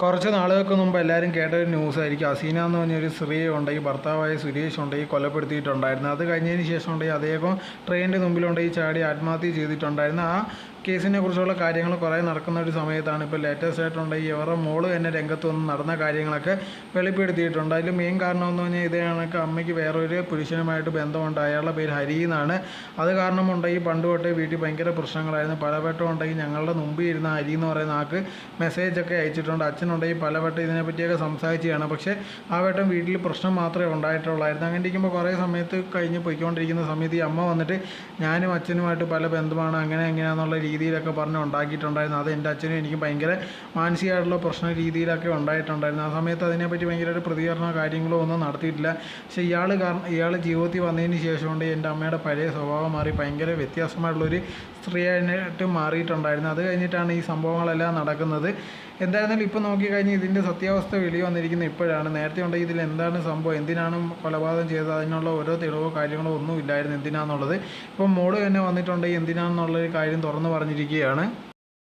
കുറച്ച് നാളുകൾക്ക് മുമ്പ് എല്ലാവരും കേട്ട ഒരു ന്യൂസായിരിക്കും. അസീന എന്ന് പറഞ്ഞൊരു സ്ത്രീയെ ഈ ഭർത്താവായ സുരേഷ് ഈ കൊലപ്പെടുത്തിയിട്ടുണ്ടായിരുന്നു. അത് കഴിഞ്ഞതിന് ശേഷം അദ്ദേഹം ട്രെയിനിൻ്റെ മുമ്പിൽ ചാടി ആത്മഹത്യ ചെയ്തിട്ടുണ്ടായിരുന്നു. ആ കേസിനെ കുറിച്ചുള്ള കാര്യങ്ങൾ കുറേ നടക്കുന്ന ഒരു സമയത്താണ് ഇപ്പോൾ ലേറ്റസ്റ്റ് ആയിട്ടുണ്ട് ഇവരുടെ മോള് തന്നെ രംഗത്ത് വന്ന് നടന്ന കാര്യങ്ങളൊക്കെ വെളിപ്പെടുത്തിയിട്ടുണ്ട്. അതിൽ മെയിൻ കാരണം എന്ന് പറഞ്ഞാൽ ഇതേ കണക്ക് അമ്മയ്ക്ക് വേറൊരു പുരുഷനുമായിട്ട് ബന്ധമുണ്ട്. അയാളുടെ പേര് ഹരി എന്നാണ്. അത് കാരണം ഈ പണ്ട് തൊട്ടേ വീട്ടിൽ ഭയങ്കര പ്രശ്നങ്ങളായിരുന്നു. പലവട്ടം ഞങ്ങളുടെ മുമ്പിൽ ഇരുന്ന ഹരി എന്ന് പറയുന്ന ആൾക്ക് മെസ്സേജൊക്കെ അയച്ചിട്ടുണ്ട്. പലവട്ടം ഇതിനെപ്പറ്റിയൊക്കെ സംസാരിക്കുകയാണ്. പക്ഷേ ആ വട്ടം വീട്ടിൽ പ്രശ്നം മാത്രമേ ഉണ്ടായിട്ടുള്ളായിരുന്നു. അങ്ങനെ ഇരിക്കുമ്പോൾ കുറേ സമയത്ത് കഴിഞ്ഞ് പോയിക്കൊണ്ടിരിക്കുന്ന സമയത്ത് ഈ അമ്മ വന്നിട്ട് ഞാനും അച്ഛനുമായിട്ട് പല ബന്ധമാണ് അങ്ങനെ എങ്ങനെയാണെന്നുള്ള രീതിയിലൊക്കെ പറഞ്ഞ് ഉണ്ടാക്കിയിട്ടുണ്ടായിരുന്നു. അത് എൻ്റെ അച്ഛനും എനിക്ക് ഭയങ്കര മാനസികമായിട്ടുള്ള പ്രശ്ന രീതിയിലൊക്കെ ഉണ്ടായിട്ടുണ്ടായിരുന്നു. ആ സമയത്ത് അതിനെപ്പറ്റി ഭയങ്കരമായിട്ട് പ്രതികരണമോ കാര്യങ്ങളോ ഒന്നും നടത്തിയിട്ടില്ല. പക്ഷേ ഇയാൾ ജീവിതത്തിൽ വന്നതിന് ശേഷം എൻ്റെ അമ്മയുടെ പഴയ സ്വഭാവം മാറി ഭയങ്കര വ്യത്യാസമായിട്ടുള്ളൊരു സ്ത്രീയായിട്ട് മാറിയിട്ടുണ്ടായിരുന്നു. അത് കഴിഞ്ഞിട്ടാണ് ഈ സംഭവങ്ങളെല്ലാം നടക്കുന്നത്. എന്തായിരുന്നാലും ഇപ്പോൾ നോക്കിക്കഴിഞ്ഞാൽ ഇതിൻ്റെ സത്യാവസ്ഥ വെളി വന്നിരിക്കുന്നത് ഇപ്പോഴാണ്. നേരത്തെ ഇതിൽ എന്താണ് സംഭവം, എന്തിനാണ് കൊലപാതകം ചെയ്തത്, അതിനുള്ള ഓരോ തെളിവോ കാര്യങ്ങളോ ഒന്നും ഇല്ലായിരുന്നു എന്തിനാണെന്നുള്ളത്. ഇപ്പം മോള് തന്നെ വന്നിട്ടുണ്ടെങ്കിൽ എന്തിനാണെന്നുള്ളൊരു കാര്യം തുറന്നു പറഞ്ഞിരിക്കുകയാണ്.